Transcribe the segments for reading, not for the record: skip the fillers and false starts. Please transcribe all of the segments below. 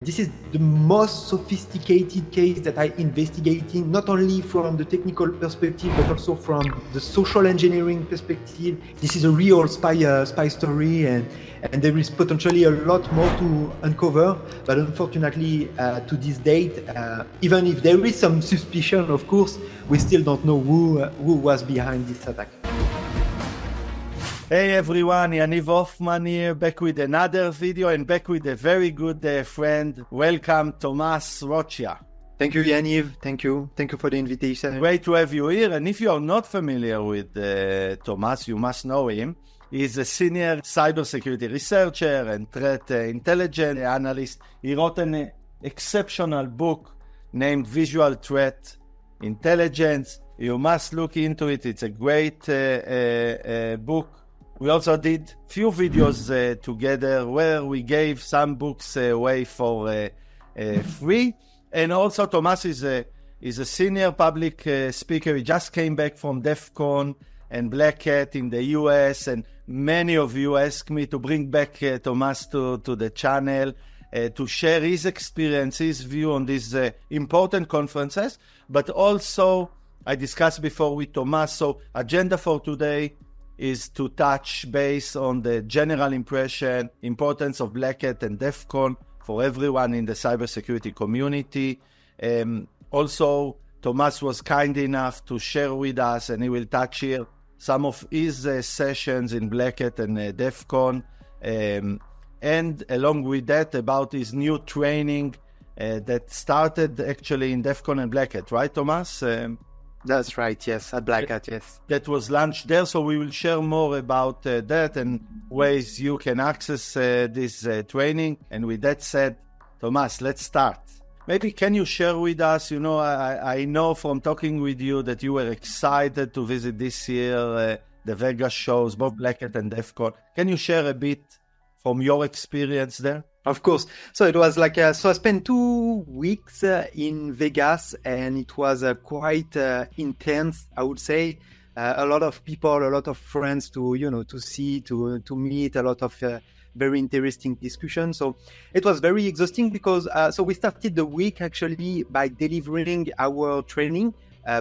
This is the most sophisticated case that I investigating, not only from the technical perspective, but also from the social engineering perspective. This is a real spy story, and there is potentially a lot more to uncover. But unfortunately, to this date, even if there is some suspicion, of course, we still don't know who was behind this attack. Hey everyone, Yaniv Hoffman here, back with another video and back with a very good friend. Welcome, Thomas Roccia. Thank you, Yaniv. Thank you. Thank you for the invitation. Great to have you here. And if you are not familiar with Thomas, you must know him. He's a senior cybersecurity researcher and threat intelligence analyst. He wrote an exceptional book named Visual Threat Intelligence. You must look into it. It's a great book. We also did few videos together where we gave some books away for free. And also Thomas is a senior public speaker. He just came back from DEFCON and Black Hat in the US, and many of you asked me to bring back Thomas to the channel to share his experience, his view on these important conferences. But also, I discussed before with Thomas, so agenda for today is to touch base on the general importance of Black Hat and DEFCON for everyone in the cybersecurity community. Also, Thomas was kind enough to share with us, and he will touch here some of his sessions in Black Hat and DEFCON, and along with that, about his new training that started actually in DEFCON and Black Hat, right, Thomas? That's right, yes, at Black Hat, yes. That was launched there, so we will share more about that and ways you can access this training. And with that said, Thomas, let's start. Maybe can you share with us, you know, I know from talking with you that you were excited to visit this year the Vegas shows, both Black Hat and DEFCON. Can you share a bit from your experience there? Of course. So it was like, so I spent 2 weeks in Vegas, and it was quite intense, I would say. A lot of people, a lot of friends to see, to meet, a lot of very interesting discussions. So it was very exhausting because, so we started the week actually by delivering our training,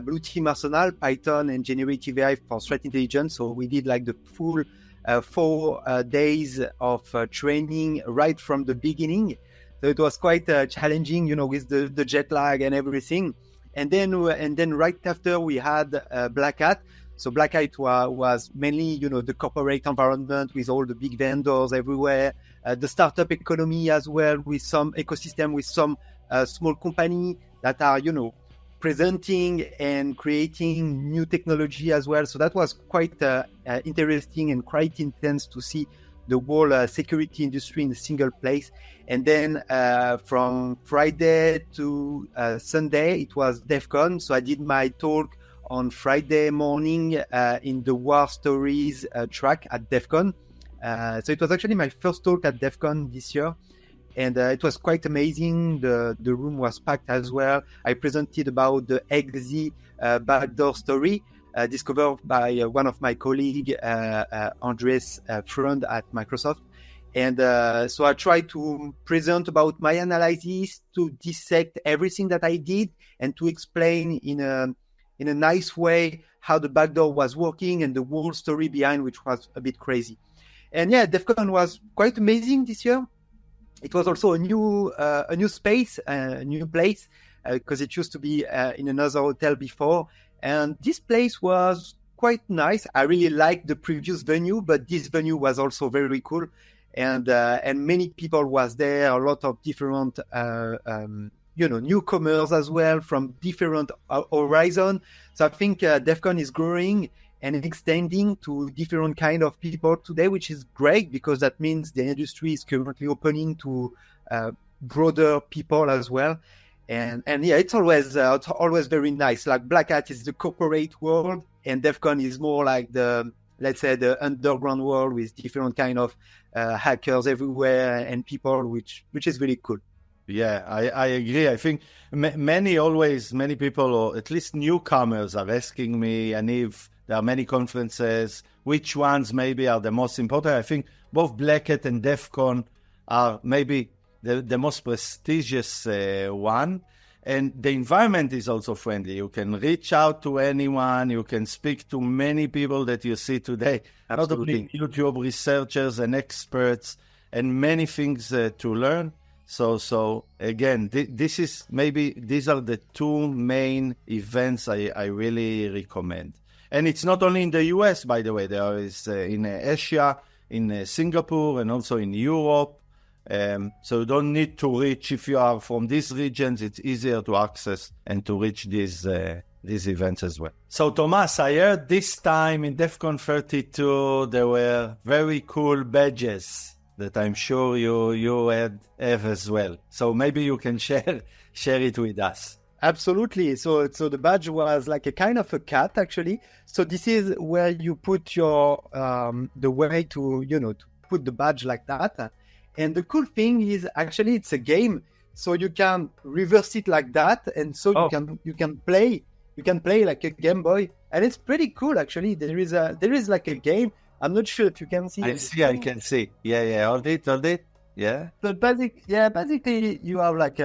Blue Team Arsenal, Python and Generative AI for threat intelligence. So we did like the full 4 days of training right from the beginning. So it was quite challenging, with the jet lag and everything. And then right after we had Black Hat. So Black Hat was mainly, the corporate environment with all the big vendors everywhere, the startup economy as well, with some ecosystem, with some small company that are, presenting and creating new technology as well. So that was quite interesting and quite intense to see the whole security industry in a single place. And then from Friday to Sunday, it was DEFCON. So I did my talk on Friday morning in the War Stories track at DEFCON. So it was actually my first talk at DEFCON this year. And it was quite amazing. The room was packed as well. I presented about the XZ Backdoor Story, discovered by one of my colleagues, Andres friend at Microsoft. And so I tried to present about my analysis, to dissect everything that I did, and to explain in a nice way how the backdoor was working and the whole story behind, which was a bit crazy. And yeah, DEFCON was quite amazing this year. It was also a new space, a new place, because it used to be in another hotel before. And this place was quite nice. I really liked the previous venue, but this venue was also very cool. And many people was there, a lot of different, newcomers as well from different horizon. So I think DEFCON is growing and extending to different kind of people today, which is great because that means the industry is currently opening to broader people as well. And yeah, it's always very nice. Like Black Hat is the corporate world, and DEFCON is more like let's say the underground world with different kind of hackers everywhere and people, which is really cool. Yeah, I agree. I think many people, or at least newcomers, are asking me, and if there are many conferences, which ones maybe are the most important. I think both Black Hat and DEFCON are maybe the most prestigious one. And the environment is also friendly. You can reach out to anyone. You can speak to many people that you see today. Absolutely. Not only YouTube researchers and experts, and many things to learn. So again, these are the two main events I really recommend. And it's not only in the US, by the way. There is in Asia, in Singapore, and also in Europe. So you don't need to reach, if you are from these regions, it's easier to access and to reach these events as well. So Thomas, I heard this time in DEFCON 32, there were very cool badges that I'm sure you have as well. So maybe you can share it with us. Absolutely. So the badge was like a kind of a cat, actually. So this is where you put your the way to to put the badge like that. And the cool thing is actually it's a game, so you can reverse it like that, and so you can play like a Game Boy, and it's pretty cool actually. There is like a game. I'm not sure if you can see. I can see. Yeah. Hold it. Yeah. But basically you are like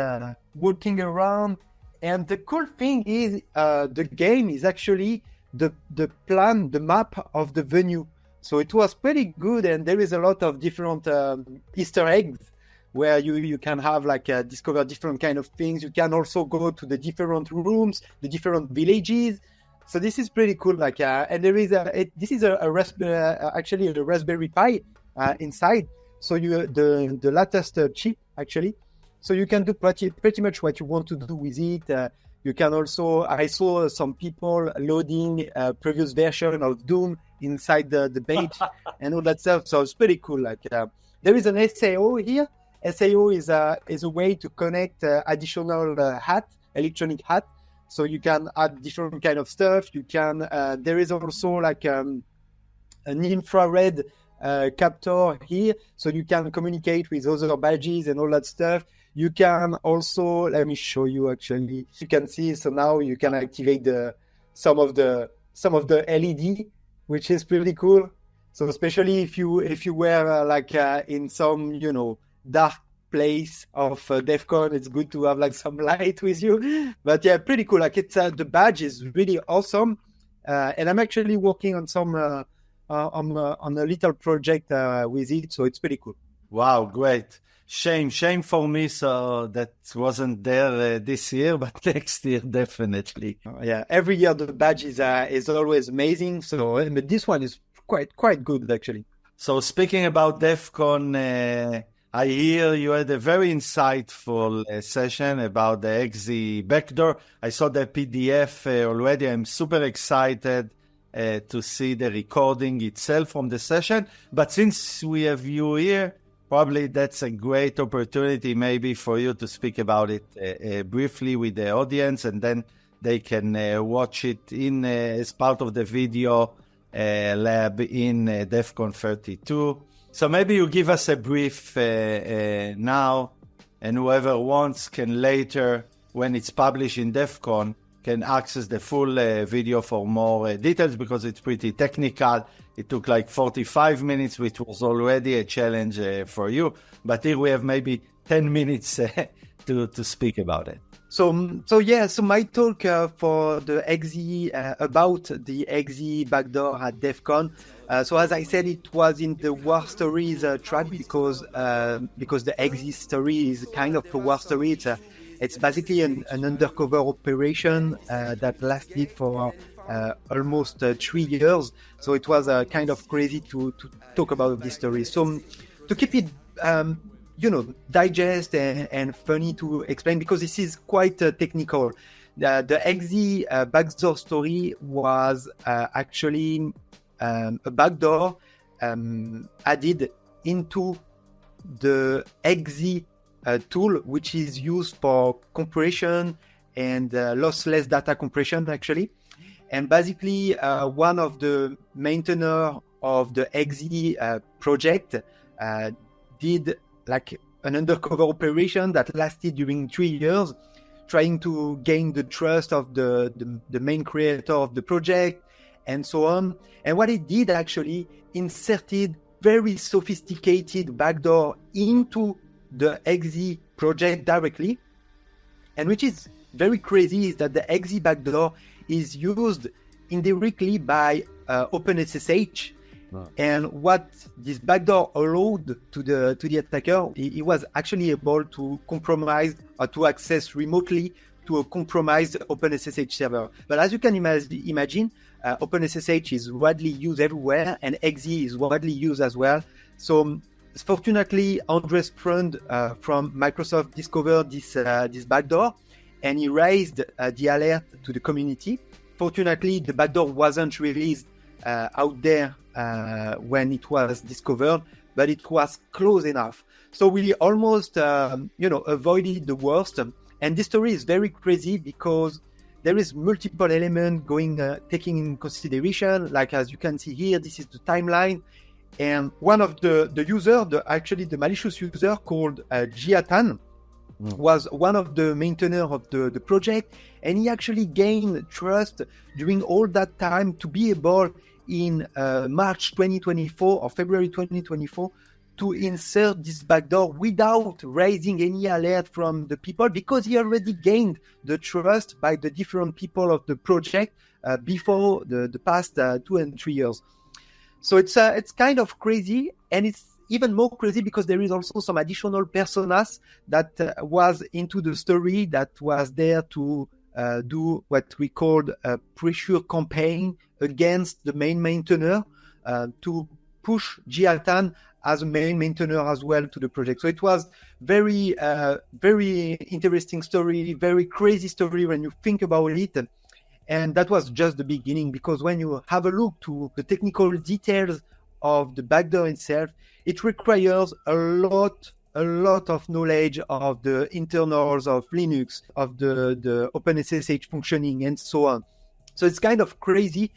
walking around, and the cool thing is the game is actually the map of the venue. So it was pretty good, and there is a lot of different Easter eggs where you can have like discover different kind of things. You can also go to the different rooms, the different villages. So this is pretty cool. Like, and there is this is a Raspberry Pi inside. So the latest chip actually. So you can do pretty much what you want to do with it. You can also, I saw some people loading a previous version of Doom inside the page and all that stuff. So it's pretty cool. Like there is an SAO here. SAO is a way to connect additional electronic hat. So you can add different kind of stuff. You can, there is also like an infrared captor here. So you can communicate with other badges and all that stuff. You can also, let me show you actually. You can see, so now you can activate some of the LED, which is pretty cool. So especially if you were in some dark place of DEFCON, it's good to have like some light with you. But yeah, pretty cool. Like it's the badge is really awesome, and I'm actually working on some on a little project with it, so it's pretty cool. Wow, great. Shame for me, so that wasn't there this year, but next year definitely. Yeah, every year the badge is always amazing. So, but this one is quite good actually. So speaking about DEFCON, I hear you had a very insightful session about the XZ Backdoor. I saw the PDF already. I'm super excited to see the recording itself from the session. But since we have you here, probably that's a great opportunity maybe for you to speak about it briefly with the audience, and then they can watch it in as part of the video lab in DEFCON 32. So maybe you give us a brief now, and whoever wants can later, when it's published in DEFCON, can access the full video for more details, because it's pretty technical. It took like 45 minutes, which was already a challenge for you. But here we have maybe 10 minutes to speak about it. So my talk for the XZ about the XZ Backdoor at DEFCON. So as I said, it was in the War Stories track because the XZ story is kind of a war story. It's basically an undercover operation that lasted for almost 3 years. So it was kind of crazy to talk about this story. So to keep it digest and funny to explain, because this is quite technical. The XZ Backdoor Story was actually a backdoor added into the XZ tool, which is used for compression and lossless data compression actually. And basically one of the maintainers of the XZ project did like an undercover operation that lasted during 3 years, trying to gain the trust of the main creator of the project and so on. And what it did actually inserted very sophisticated backdoor into the XZ project directly. And which is very crazy is that the XZ backdoor is used indirectly by OpenSSH. Wow. And what this backdoor allowed to the attacker, he was actually able to compromise or to access remotely to a compromised OpenSSH server. But as you can imagine, OpenSSH is widely used everywhere, and XZ is widely used as well. So fortunately, Andre's friend from Microsoft discovered this backdoor, and he raised the alert to the community. Fortunately, the backdoor wasn't released out there when it was discovered, but it was close enough. So we almost, avoided the worst. And this story is very crazy because there is multiple elements taking in consideration. Like as you can see here, this is the timeline. And one of the user, the malicious user called Jiatan, was one of the maintainers of the project. And he actually gained trust during all that time to be able in March 2024 or February 2024 to insert this backdoor without raising any alert from the people, because he already gained the trust by the different people of the project before the past 2 and 3 years. So it's kind of crazy, and it's even more crazy because there is also some additional personas that was into the story that was there to do what we called a pressure campaign against the main maintainer to push Jiatan as a main maintainer as well to the project. So it was very, very interesting story, very crazy story when you think about it. And that was just the beginning, because when you have a look to the technical details of the backdoor itself, it requires a lot of knowledge of the internals of Linux, of the OpenSSH functioning, and so on. So it's kind of crazy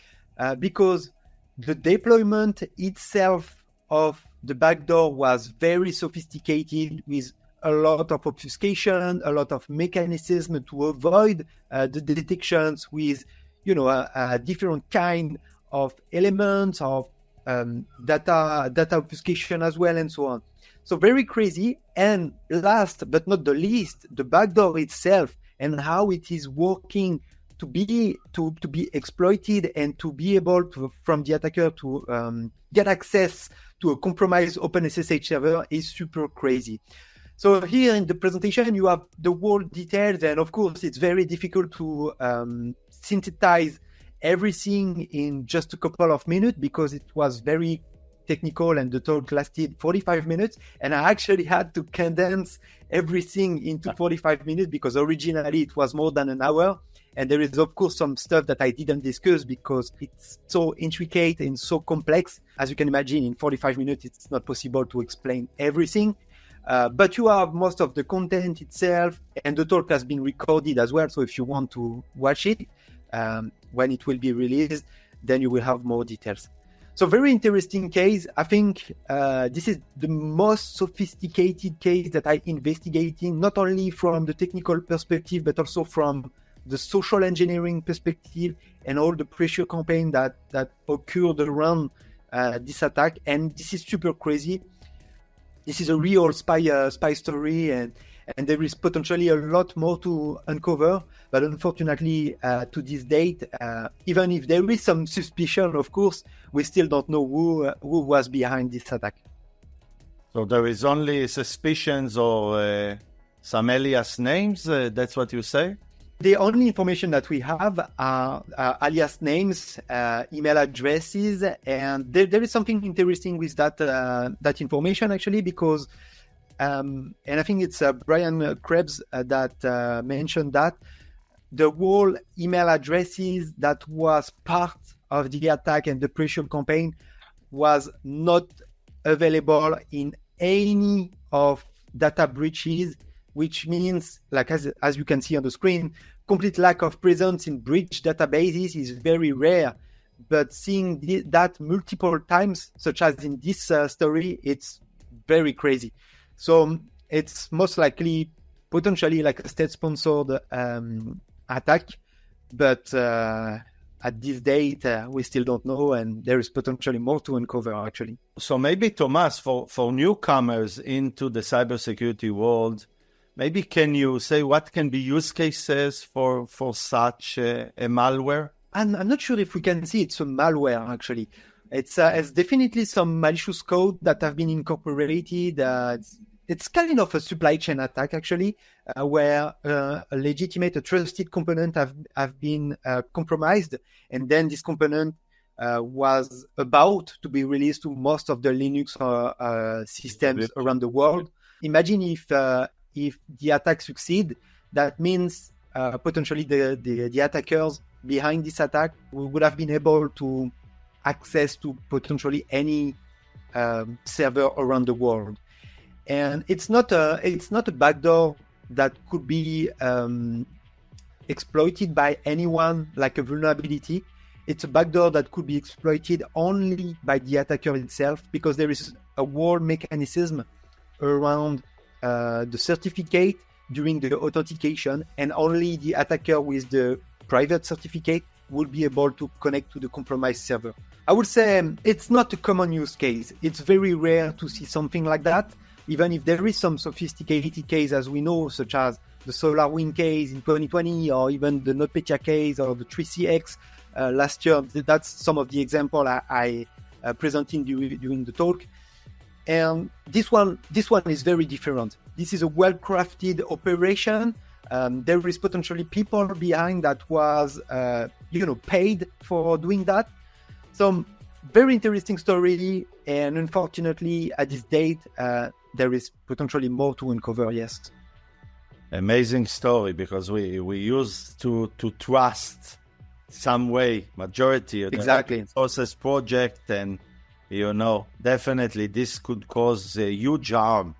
because the deployment itself of the backdoor was very sophisticated, with a lot of obfuscation, a lot of mechanism to avoid the detections with, a different kind of elements of data obfuscation as well, and so on. So very crazy. And last but not the least, the backdoor itself and how it is working to be exploited and to be able to, from the attacker, to get access to a compromised OpenSSH server is super crazy. So here in the presentation, you have the whole details, and of course, it's very difficult to synthesize everything in just a couple of minutes because it was very technical and the talk lasted 45 minutes. And I actually had to condense everything into 45 minutes because originally it was more than an hour. And there is, of course, some stuff that I didn't discuss because it's so intricate and so complex. As you can imagine, in 45 minutes, it's not possible to explain everything. But you have most of the content itself, and the talk has been recorded as well. So if you want to watch it when it will be released, then you will have more details. So very interesting case. I think this is the most sophisticated case that I investigating, not only from the technical perspective, but also from the social engineering perspective and all the pressure campaign that occurred around this attack. And this is super crazy. This is a real spy story, and there is potentially a lot more to uncover. But unfortunately, to this date, even if there is some suspicion, of course, we still don't know who was behind this attack. So there is only suspicions or some alias names? That's what you say? The only information that we have are alias names, email addresses, and there is something interesting with that information actually, because and I think it's Brian Krebs that mentioned that the whole email addresses that was part of the attack and the pressure campaign was not available in any of data breaches, which means, like as you can see on the screen, complete lack of presence in breach databases is very rare. But seeing that multiple times, such as in this story, it's very crazy. So it's most likely potentially like a state-sponsored attack. But at this date, we still don't know, and there is potentially more to uncover, actually. So maybe, Thomas, for newcomers into the cybersecurity world, maybe can you say what can be use cases for such a malware? I'm not sure if we can see it's a malware, actually. It's definitely some malicious code that have been incorporated. It's kind of a supply chain attack, actually, where a legitimate, a trusted component have been compromised, and then this component was about to be released to most of the Linux systems around the world. Imagine if the attack succeed, that means potentially the attackers behind this attack would have been able to access to potentially any server around the world. And it's not a backdoor that could be exploited by anyone like a vulnerability. It's a backdoor that could be exploited only by the attacker itself, because there is a wall mechanism around the certificate during the authentication, and only the attacker with the private certificate will be able to connect to the compromised server. I would say it's not a common use case. It's very rare to see something like that, even if there is some sophisticated case, as we know, such as the SolarWinds case in 2020, or even the NotPetya case or the 3CX last year. That's some of the example I presented during the talk. And this one is very different. This is a well-crafted operation. There is potentially people behind that was, paid for doing that. So very interesting story. And unfortunately, at this date, there is potentially more to uncover. Yes. Amazing story, because we used to trust some way majority of the process project, and definitely this could cause a huge harm.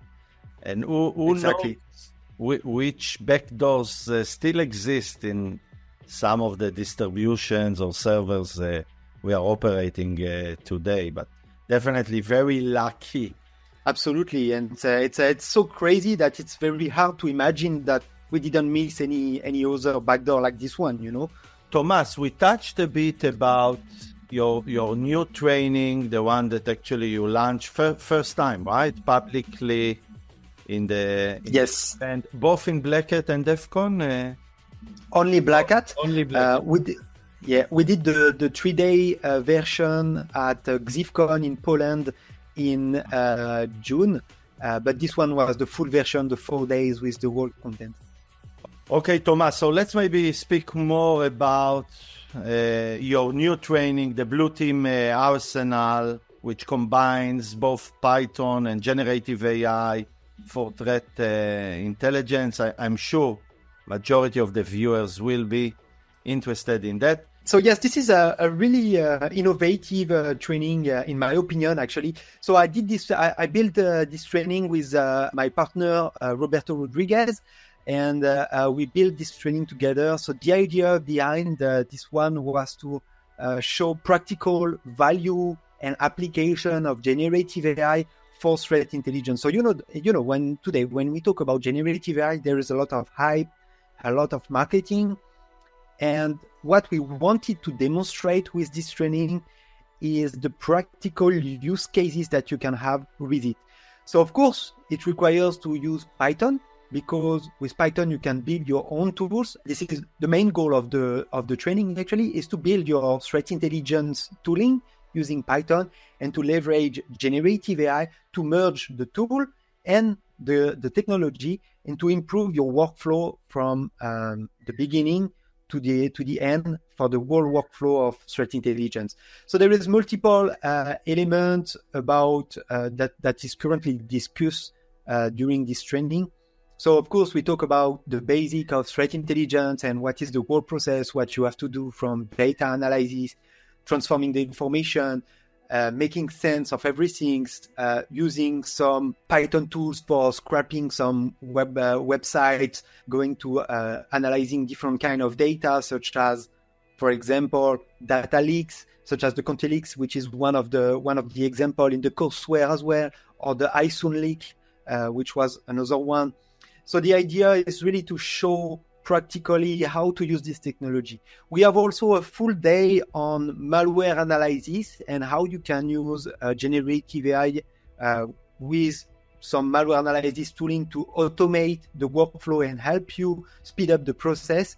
And who knows which backdoors still exist in some of the distributions or servers we are operating today, but definitely very lucky. Absolutely, and it's so crazy that it's very hard to imagine that we didn't miss any other backdoor like this one. Thomas, we touched a bit about your new training, the one that actually you launched first time, right? Publicly yes, and both in Black Hat and DEFCON. Only Black Hat. Only Black Hat. We did the 3-day version at XZ in Poland in June, but this one was the full version, the 4 days with the whole content. Okay, Thomas, so let's maybe speak more about your new training, the Blue Team Arsenal, which combines both Python and generative AI for threat intelligence. I'm sure majority of the viewers will be interested in that. So yes, this is a really innovative training, in my opinion, actually. So I did this. I built this training with my partner Roberto Rodriguez, and we built this training together. So the idea behind this one was to show practical value and application of generative AI for threat intelligence. So when we talk about generative AI, there is a lot of hype, a lot of marketing. And what we wanted to demonstrate with this training is the practical use cases that you can have with it. So of course, it requires to use Python, because with Python you can build your own tools. This is the main goal of the training, actually, is to build your threat intelligence tooling using Python and to leverage generative AI to merge the tool and the technology and to improve your workflow from the beginning to the end for the whole workflow of threat intelligence. So there is multiple elements about that is currently discussed during this training. So of course we talk about the basic of threat intelligence and what is the whole process, what you have to do from data analysis, transforming the information, making sense of everything, using some Python tools for scraping some websites, going to analyzing different kind of data, such as, for example, data leaks, such as the Conte leaks, which is one of the example in the courseware as well, or the iSoon leak, which was another one. So the idea is really to show practically how to use this technology. We have also a full day on malware analysis and how you can use generative AI with some malware analysis tooling to automate the workflow and help you speed up the process.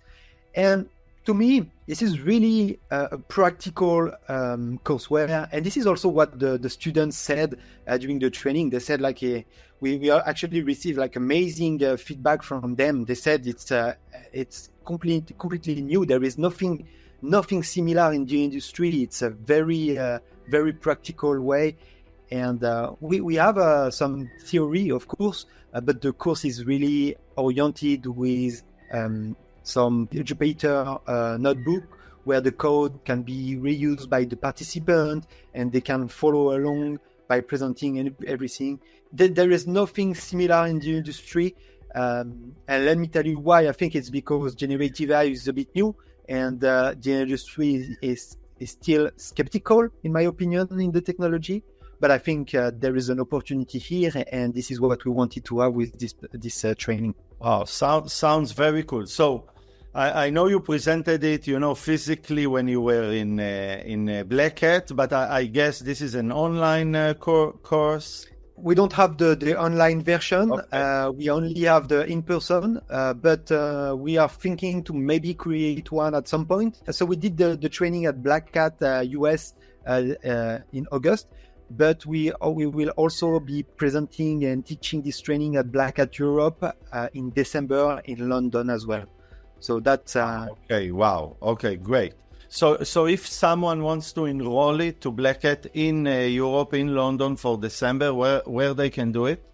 And to me, this is really a practical courseware. And this is also what the students said during the training. They said we actually received amazing feedback from them. They said it's completely new. There is nothing similar in the industry. It's a very practical way. And we have some theory, of course, but the course is really oriented with some Jupyter notebook where the code can be reused by the participant and they can follow along by presenting everything. There is nothing similar in the industry. And let me tell you why. I think it's because generative AI is a bit new and the industry is still skeptical, in my opinion, in the technology. But I think there is an opportunity here, and this is what we wanted to have with this training. Wow, sounds very cool. So I know you presented it, physically when you were in Black Hat, but I guess this is an online course. We don't have the online version. Okay. We only have the in-person, but we are thinking to maybe create one at some point. So we did the training at Black Hat US in August. But we will also be presenting and teaching this training at Black Hat Europe in December in London as well. So that's okay. Wow. Okay, great. So if someone wants to enroll it to Black Hat in Europe, in London for December, where they can do it?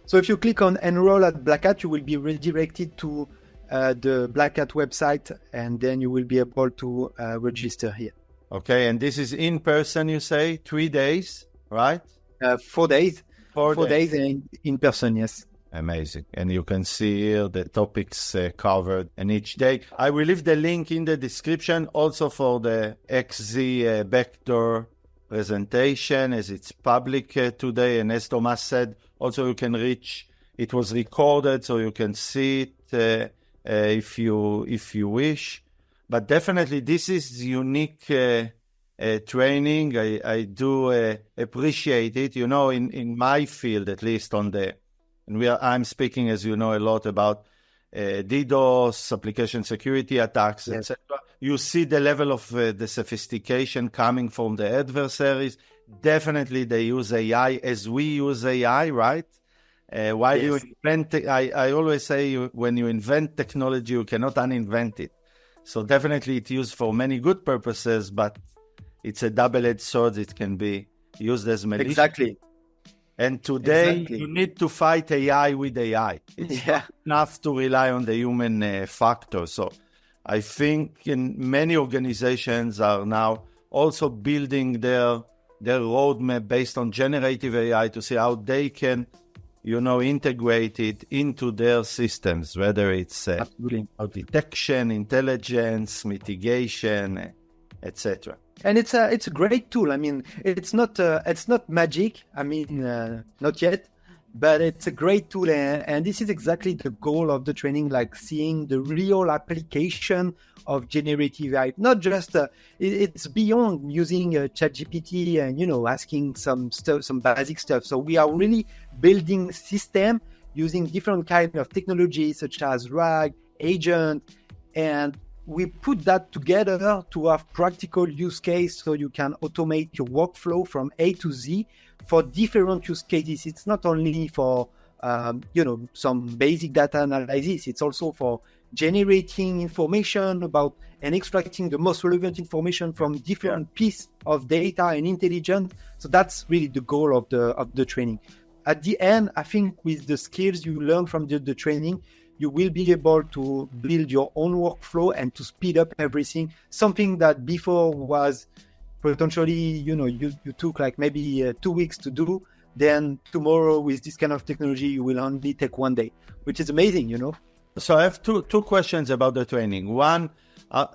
So if you click on enroll at Black Hat, you will be redirected to the Black Hat website, and then you will be able to register here. Okay, and this is in person, you say? 3 days, right? 4 days. 4 days and in person, yes. Amazing. And you can see here the topics covered in each day. I will leave the link in the description also for the XZ Backdoor presentation as it's public today. And as Thomas said, also you can it was recorded so you can see it if you wish. But definitely, this is unique training. I do appreciate it. In my field, at least I'm speaking, as you know, a lot about DDoS, application security attacks, yes, etc. You see the level of the sophistication coming from the adversaries. Definitely, they use AI as we use AI, right? While yes, you invent, I always say, when you invent technology, you cannot uninvent it. So definitely it's used for many good purposes, but it's a double-edged sword. It can be used as malicious. Exactly. And today you need to fight AI with AI. It's not enough to rely on the human factor. So I think many organizations are now also building their roadmap based on generative AI to see how they can integrate it into their systems, whether it's detection, intelligence, mitigation, etc. And it's a great tool. I mean, it's not magic. I mean, not yet, but it's a great tool. And this is exactly the goal of the training, like seeing the real application of generative AI. Not just it's beyond using ChatGPT and asking some basic stuff. So we are really building system using different kinds of technologies such as RAG, agent, and we put that together to have practical use case so you can automate your workflow from A to Z for different use cases. It's not only for some basic data analysis. It's also for generating information about and extracting the most relevant information from different pieces of data and intelligence. So that's really the goal of the training. At the end, I think with the skills you learn from the training, you will be able to build your own workflow and to speed up everything. Something that before was potentially, you took like maybe 2 weeks to do. Then tomorrow with this kind of technology, you will only take 1 day, which is amazing, So I have two questions about the training. One,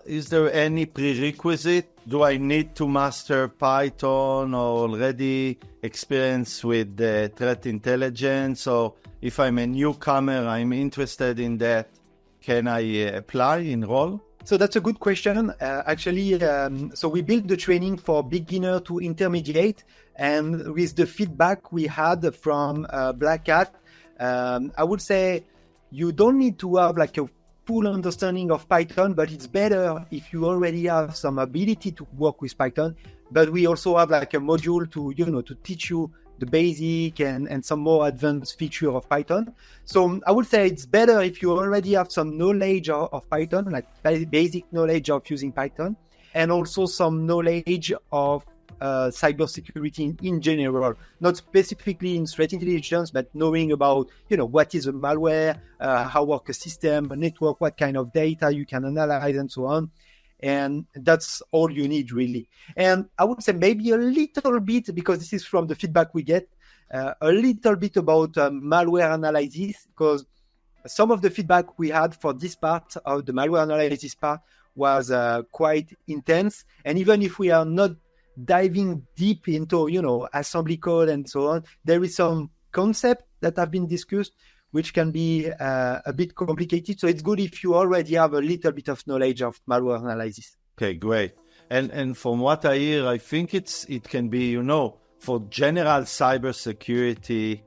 is there any prerequisite? Do I need to master Python or already experience with threat intelligence? Or if I'm a newcomer, I'm interested in that. can I apply, enroll? So that's a good question. So we built the training for beginner to intermediate, and with the feedback we had from Black Hat, I would say you don't need to have like a full understanding of Python, but it's better if you already have some ability to work with Python. But we also have like a module to teach you the basic and some more advanced feature of Python. So I would say it's better if you already have some knowledge of Python, like basic knowledge of using Python, and also some knowledge of cybersecurity in general, not specifically in threat intelligence, but knowing about, what is a malware, how work a system, a network, what kind of data you can analyze and so on. And that's all you need, really. And I would say maybe a little bit, because this is from the feedback we get, a little bit about malware analysis, because some of the feedback we had for this part of the malware analysis part was quite intense. And even if we are not diving deep into, assembly code and so on, there is some concept that have been discussed which can be a bit complicated. So it's good if you already have a little bit of knowledge of malware analysis. Okay, great. And from what I hear, I think it can be, for general cybersecurity,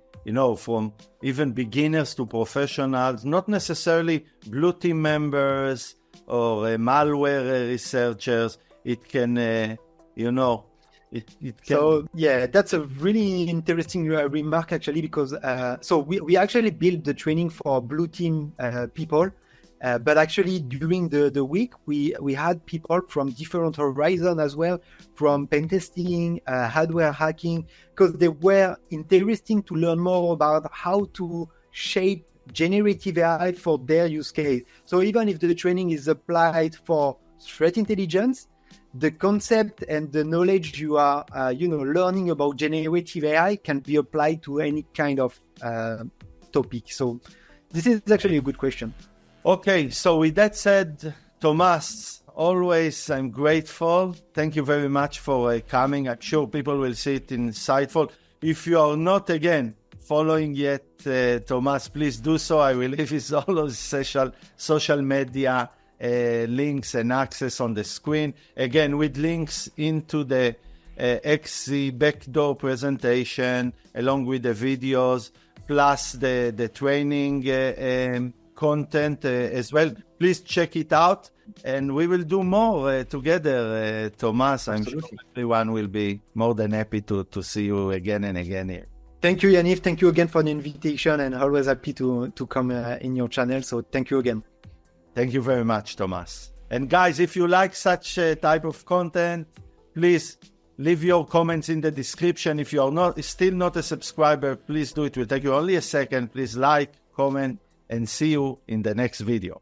from even beginners to professionals, not necessarily blue team members or malware researchers. It can, It can... So yeah, that's a really interesting remark actually, because so we actually built the training for blue team people, but actually during the week we had people from different horizons as well, from pen testing, hardware hacking, because they were interesting to learn more about how to shape generative AI for their use case. So even if the training is applied for threat intelligence, the concept and the knowledge you are, learning about generative AI can be applied to any kind of topic. So this is actually a good question. Okay, so with that said, Thomas, always I'm grateful. Thank you very much for coming. I'm sure people will see it insightful. If you are not, again, following yet Thomas, please do so. I will leave his all of social media links and access on the screen, again with links into the XZ Backdoor presentation along with the videos plus the training content as well. Please check it out, and we will do more together, Thomas. I'm sure everyone will be more than happy to see you again and again here. Thank you, Yaniv. Thank you again for the invitation, and always happy to come in your channel. So thank you again. Thank you very much, Thomas. And guys, if you like such type of content, please leave your comments in the description. If you are still not a subscriber, please do it. It will take you only a second. Please like, comment, and see you in the next video.